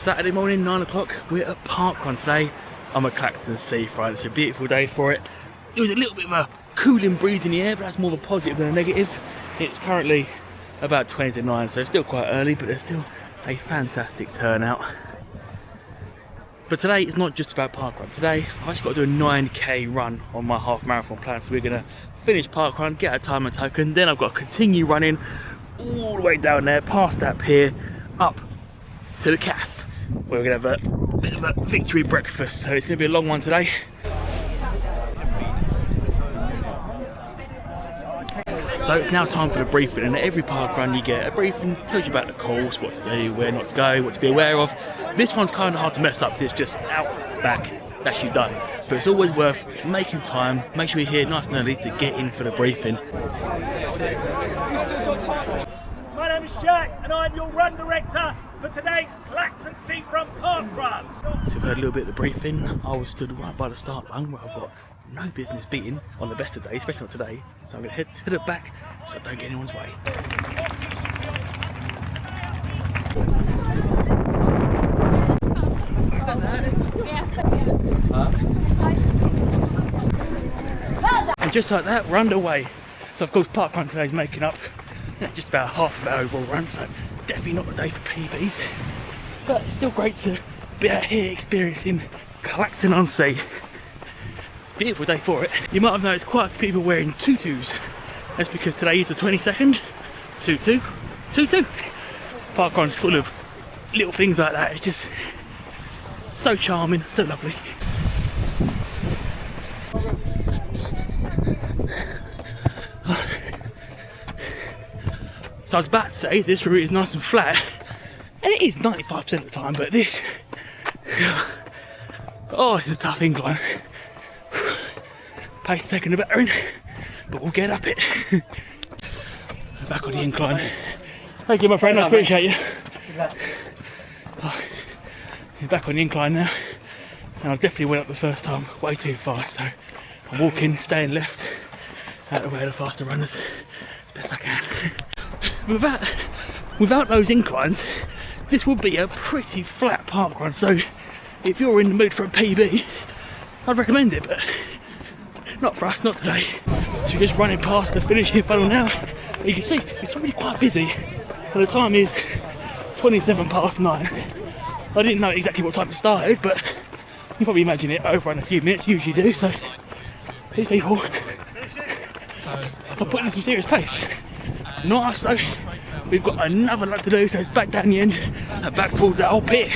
Saturday morning, 9 o'clock. We're at Parkrun today. I'm at Clacton seafront. It's a beautiful day for it. There was a little bit of a cooling breeze in the air, but that's more of a positive than a negative. It's currently about 20 to 9, so it's still quite early, but there's still a fantastic turnout. But today it's not just about Parkrun. Today I've actually got to do a 9k run on my half marathon plan. So we're going to finish Parkrun, get a time and token, then I've got to continue running all the way down there, past that pier, up to the cafe, where we're going to have a bit of a victory breakfast. So it's going to be a long one today. So it's now time for the briefing, and at every parkrun you get a briefing, tells you about the course, what to do, where not to go, what to be aware of. This one's kind of hard to mess up because it's just out, back, that's you done. But it's always worth making time, make sure you're here nice and early to get in for the briefing. My name is Jack and I'm your run director for today's Clacton Seafront Parkrun. So we've heard a little bit of the briefing. I was stood right by the start line where I've got no business beating on the best of days, especially not today. So I'm going to head to the back so I don't get anyone's way. And just like that, we're underway. So of course Parkrun today is making up just about half of our overall run, so definitely not the day for PBs. But it's still great to be out here experiencing Clacton on Sea. Beautiful day for it. You might have noticed quite a few people wearing tutus. That's because today is the 22nd. Tutu. Parkrun's full of little things like that. It's just so charming, so lovely. So I was about to say this route is nice and flat, and it is 95% of the time, but this, oh, it's a tough incline. Pace taking a battering, but we'll get up it. Back on the incline. Thank you, my friend, I appreciate you. Oh, you're back on the incline now, and I definitely went up the first time way too fast, so I'm walking, staying left, out of the way of the faster runners as best I can. Without those inclines, this would be a pretty flat parkrun, so if you're in the mood for a PB, I'd recommend it, but not for us, not today. So we're just running past the finishing funnel now. You can see it's already quite busy, and the time is 27 past 9. I didn't know exactly what time it started, but you can probably imagine it over in a few minutes, usually do, so these people are putting in some serious pace. Not us though, we've got another lap to do, so it's back down the end and back towards that old pier.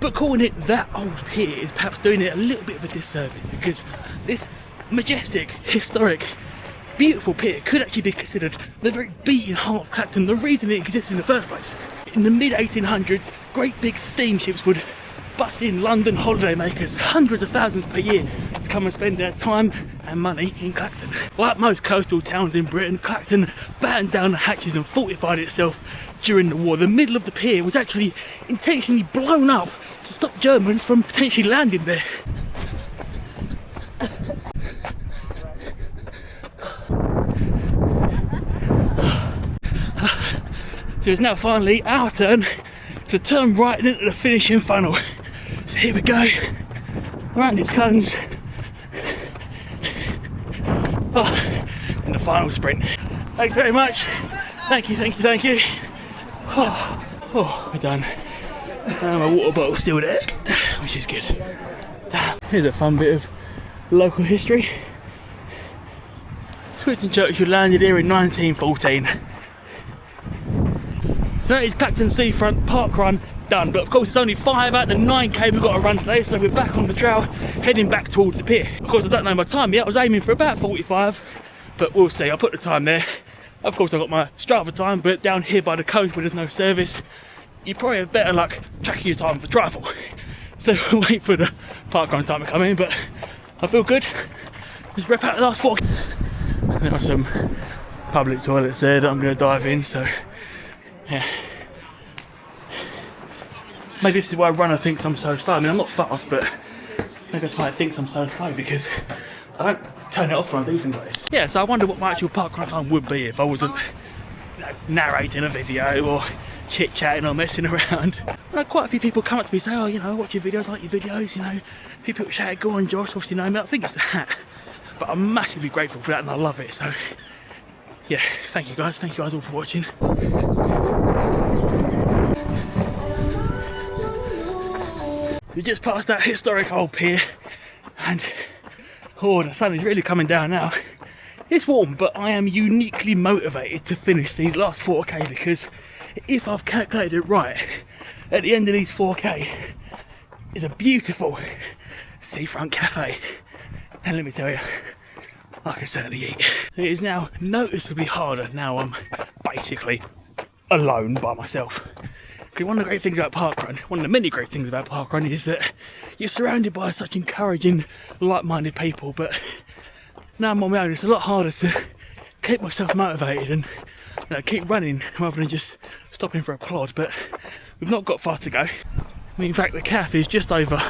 But calling it that old pier is perhaps doing it a little bit of a disservice, because this majestic, historic, beautiful pier could actually be considered the very beating heart of Clacton, the reason it exists in the first place. In the mid-1800s, great big steamships would bus in London holidaymakers, hundreds of thousands per year, to come and spend their time and money in Clacton. Like most coastal towns in Britain, Clacton battened down the hatches and fortified itself during the war. The middle of the pier was actually intentionally blown up to stop Germans from potentially landing there. So it's now finally our turn to turn right into the finishing funnel. So here we go, around it comes. Oh, in the final sprint. Thanks very much. Thank you. Oh, we're done. And my water bottle's still there, which is good. Here's a fun bit of local history. Winston Churchill landed here in 1914. So that is Clacton Seafront Parkrun done, but of course it's only 5 out of the 9k we've got to run today, so we're back on the trail, heading back towards the pier. Of course I don't know my time yet, I was aiming for about 45, but we'll see, I'll put the time there. Of course I've got my Strava time, but down here by the coast where there's no service, you probably have better luck tracking your time for triathlon. So we'll wait for the Parkrun time to come in, but I feel good. Just rep out the last 4. There are some public toilets there that I'm going to dive in, so yeah. Maybe this is why a runner thinks I'm so slow. I mean, I'm not fast, but maybe that's why it thinks I'm so slow, because I don't turn it off when I do things like this. Yeah, so I wonder what my actual parkrun time would be if I wasn't narrating a video or chit-chatting or messing around. I know quite a few people come up to me and say, oh, you know, I watch your videos, I like your videos, you know. A few people shout, go on Josh, obviously know me. I think it's that. But I'm massively grateful for that and I love it. So yeah, thank you guys all for watching. So we just passed that historic old pier and oh, the sun is really coming down now. It's warm, but I am uniquely motivated to finish these last 4K because if I've calculated it right, at the end of these 4K is a beautiful seafront cafe. And let me tell you, I can certainly eat. It is now noticeably harder now I'm basically alone by myself. Because one of the great things about Parkrun, one of the many great things about Parkrun is that you're surrounded by such encouraging, like-minded people, but now I'm on my own, it's a lot harder to keep myself motivated and keep running rather than just stopping for a plod, but we've not got far to go. I mean, in fact, the calf is just over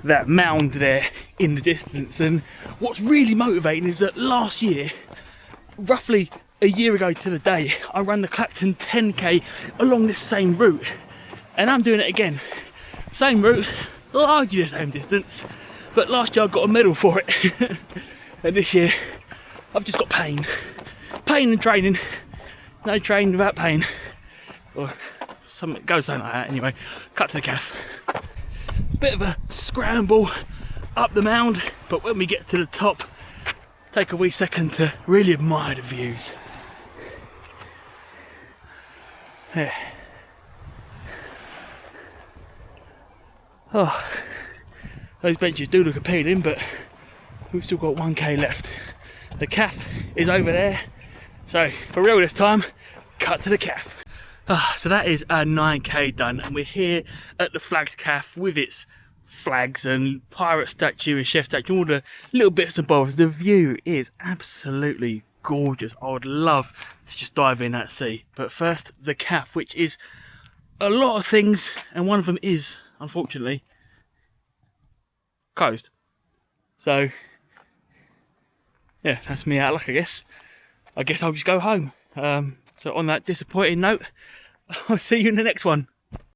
that mound there in the distance, and what's really motivating is that last year, roughly a year ago to the day, I ran the Clacton 10K along this same route, and I'm doing it again. Same route, largely the same distance, but last year I got a medal for it. And this year, I've just got pain. Pain and training. No training without pain. Or something goes like that anyway. Cut to the calf. Bit of a scramble up the mound, but when we get to the top, take a wee second to really admire the views. Yeah. Oh, those benches do look appealing, but we've still got 1K left. The calf is over there, so for real this time, cut to the calf. So that is our 9K done, and we're here at the Flags Calf with its flags and pirate statue and chef statue, all the little bits and bobs. The view is absolutely gorgeous. I would love to just dive in that sea. But first, the calf, which is a lot of things, and one of them is, unfortunately, closed. So yeah, that's me out of luck, I guess. I guess I'll just go home. So on that disappointing note, I'll see you in the next one.